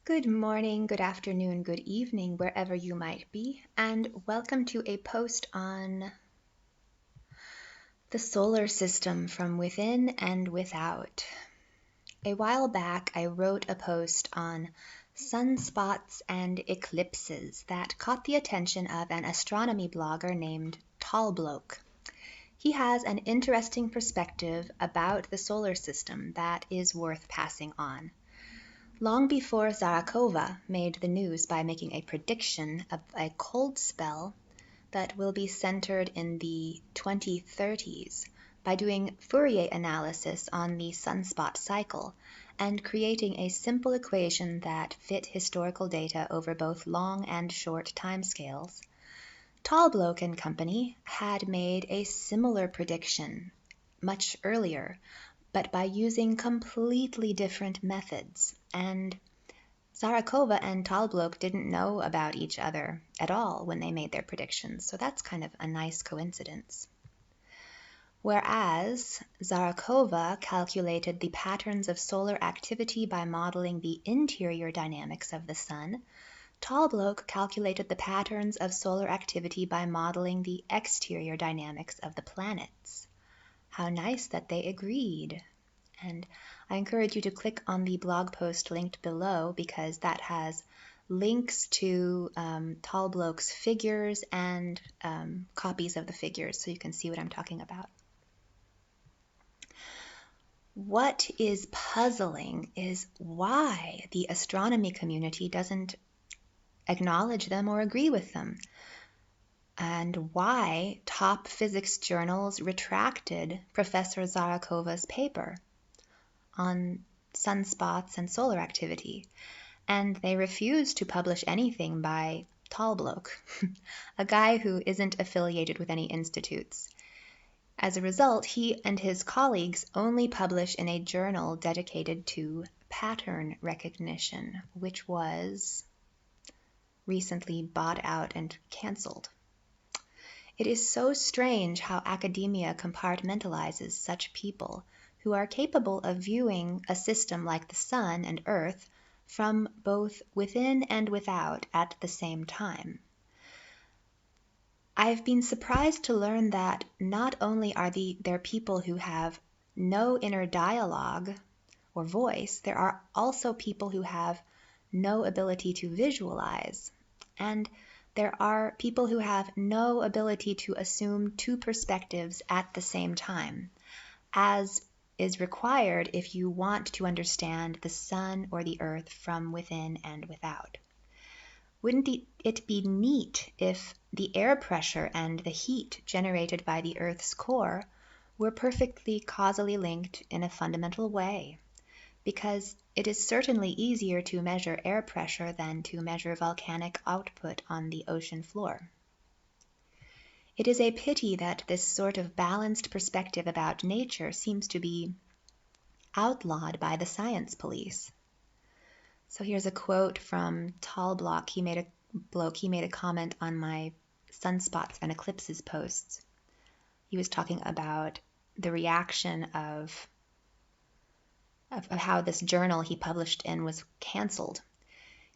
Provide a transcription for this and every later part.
Good morning, good afternoon, good evening, wherever you might be, and welcome to a post on the solar system from within and without. A while back, I wrote a post on sunspots and eclipses that caught the attention of an astronomy blogger named Tallbloke. He has an interesting perspective about the solar system that is worth passing on. Long before Zarakova made the news by making a prediction of a cold spell that will be centered in the 2030s by doing Fourier analysis on the sunspot cycle and creating a simple equation that fit historical data over both long and short timescales, Tallbloke and Company had made a similar prediction much earlier, but by using completely different methods. And Zarakova and Tallbloke didn't know about each other at all when they made their predictions, so that's kind of a nice coincidence. Whereas Zarakova calculated the patterns of solar activity by modeling the interior dynamics of the sun, Tallbloke calculated the patterns of solar activity by modeling the exterior dynamics of the planets. How nice that they agreed. And I encourage you to click on the blog post linked below because that has links to Tallbloke's figures and copies of the figures so you can see what I'm talking about. What is puzzling is why the astronomy community doesn't acknowledge them or agree with them, and why top physics journals retracted Professor Zarakova's paper on sunspots and solar activity, and they refuse to publish anything by Tallbloke, a guy who isn't affiliated with any institutes. As a result, he and his colleagues only publish in a journal dedicated to pattern recognition, which was recently bought out and canceled. It is so strange how academia compartmentalizes such people who are capable of viewing a system like the sun and earth from both within and without at the same time. I've been surprised to learn that not only are there people who have no inner dialogue or voice, there are also people who have no ability to visualize, and there are people who have no ability to assume two perspectives at the same time, as is required if you want to understand the sun or the earth from within and without. Wouldn't it be neat if the air pressure and the heat generated by the Earth's core were perfectly causally linked in a fundamental way? Because it is certainly easier to measure air pressure than to measure volcanic output on the ocean floor. It is a pity that this sort of balanced perspective about nature seems to be outlawed by the science police. So here's a quote from Tallbloke. He made a comment on my sunspots and eclipses posts. He was talking about the reaction of how this journal he published in was canceled.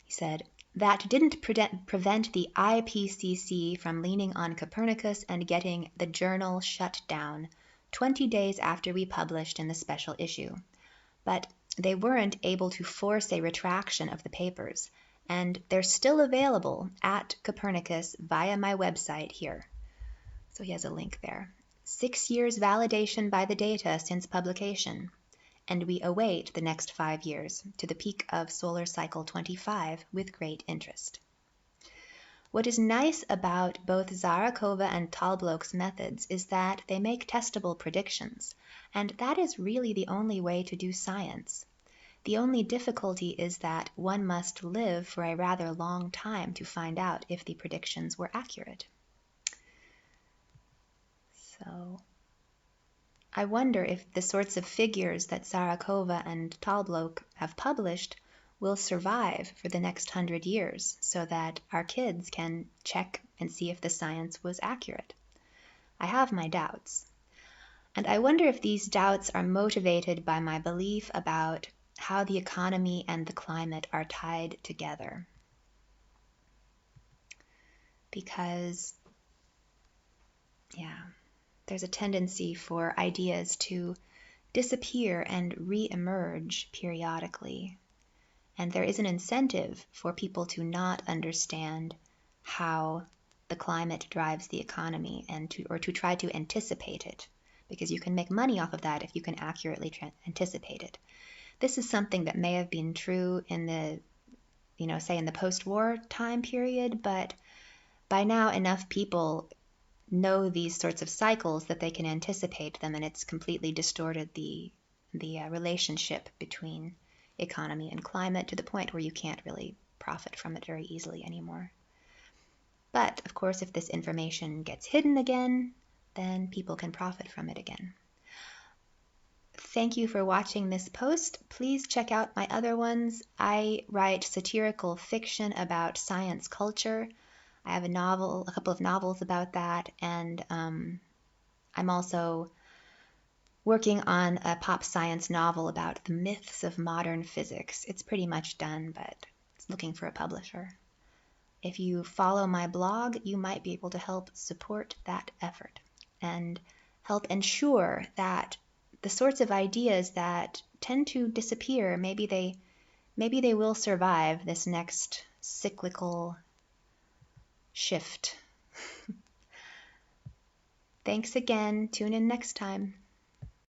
He said, "That didn't prevent the IPCC from leaning on Copernicus and getting the journal shut down 20 days after we published in the special issue. But they weren't able to force a retraction of the papers, and they're still available at Copernicus via my website here." So he has a link there. 6 years validation by the data since publication, and we await the next 5 years to the peak of solar cycle 25 with great interest. What is nice about both Zarakova and Tallbloke's methods is that they make testable predictions, and that is really the only way to do science. The only difficulty is that one must live for a rather long time to find out if the predictions were accurate. So I wonder if the sorts of figures that Zarakova and Tallbloke have published will survive for the next 100 years so that our kids can check and see if the science was accurate. I have my doubts. And I wonder if these doubts are motivated by my belief about how the economy and the climate are tied together. Because, there's a tendency for ideas to disappear and re-emerge periodically. And there is an incentive for people to not understand how the climate drives the economy or to try to anticipate it, because you can make money off of that if you can accurately anticipate it. This is something that may have been true in the, say in the post-war time period, but by now enough people know these sorts of cycles that they can anticipate them, and it's completely distorted the relationship between economy and climate to the point where you can't really profit from it very easily anymore. But, of course, if this information gets hidden again, then people can profit from it again. Thank you for watching this post. Please check out my other ones. I write satirical fiction about science culture. I have a couple of novels about that, and I'm also working on a pop science novel about the myths of modern physics. It's pretty much done, but it's looking for a publisher. If you follow my blog, you might be able to help support that effort and help ensure that the sorts of ideas that tend to disappear, maybe they will survive this next cyclical shift. Thanks again. Tune in next time.